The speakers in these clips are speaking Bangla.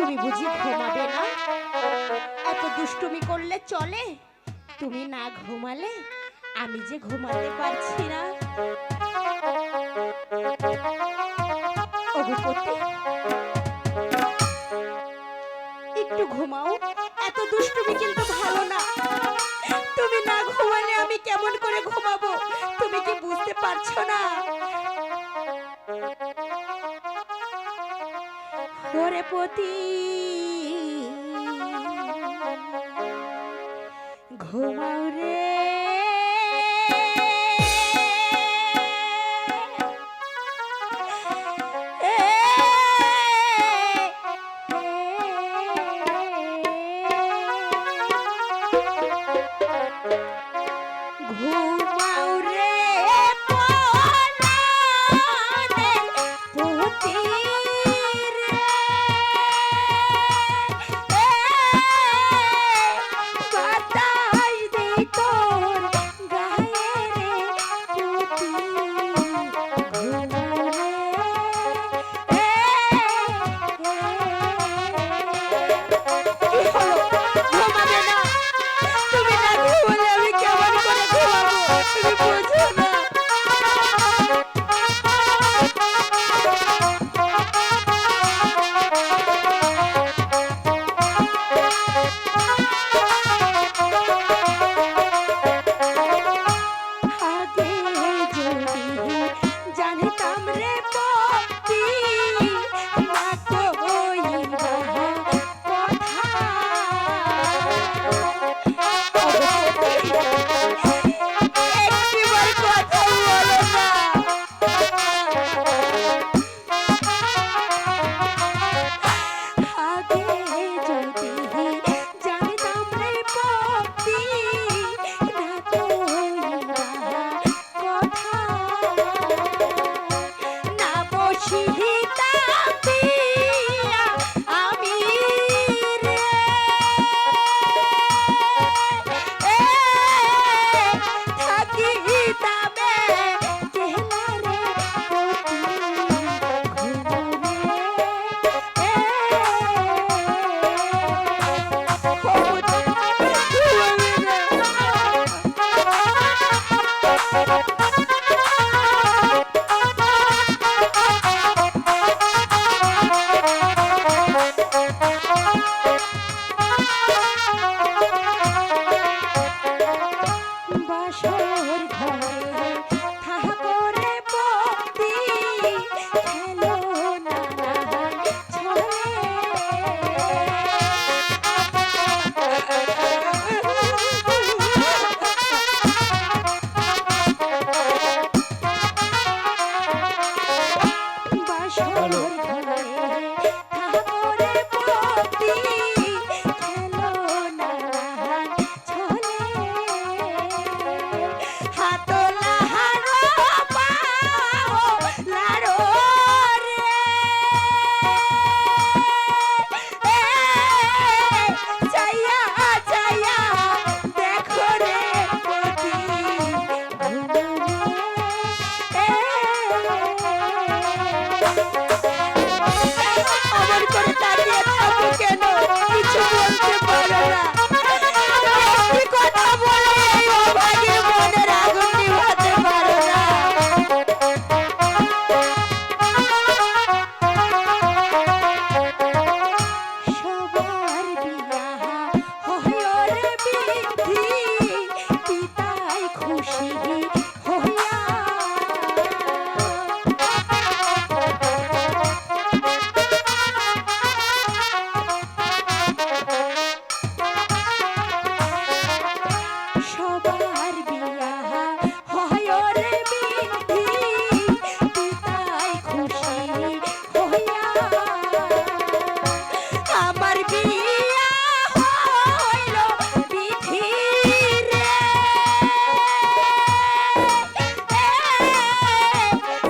তুমি বুঝি ঘুমাবে না? এত দুষ্টুমি করলে চলে? তুমি না ঘুমালে আমি যে ঘুমাতে পারছি না। ওগো পতি, একটু ঘুমাও। এত দুষ্টুমি কিন্তু ভালো না। তুমি না ঘুমালে আমি কেমন করে ঘুমাবো? তুমি কি বুঝতে পারছো না? ওরে পতি, ঘুমাও রে। ঘুমাও রে পরাণের পতি রে, বাতাস দে তোর গায়ে রে পতি। ঘুমাও রে। কি হলো? ঘুমাবে না? তুমি না ঘুমালে আমি কেমন করে ঘুমাবো? তুমি বোঝো না? আগে যদি জানতাম রে পতি, না কইবা কথা। একটিবার কথা বলো না। আগে যদি জানতাম রে পতি, না কইবা কথা। না বসিতাম দিয়া আমি রে, থাকিতামে কেলা রে পতি। বাসর ঘরে থাকো রে পতি, খেলো নানান ছলে। বাসর ঘরে থাকো রে পতি, খেলো নানান ছলে। হাতলা হারো পাও লাড়ো রে, চাইয়া চাইয়া দেখো রে পতি। আমার করে তাকিয়ে থাকো কেন? কিছু বলতে পারো না? একটি কথা বলে এই অভাগীর মনের আগুন নিভাতে পারো না? সবার বিয়াহ হইও রে বিধি, পিতাই খুশি হইয়া। সবার বিয়াহ হইও রে বিধি, পিতাই খুশি হইয়া। আমার বিয়া হইল বিধি রে,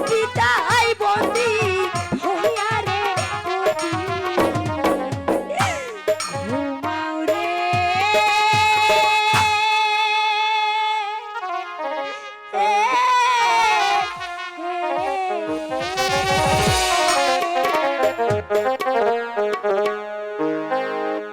পিতাই বন্দি হইয়া রে পতি। ঘুমাও রে।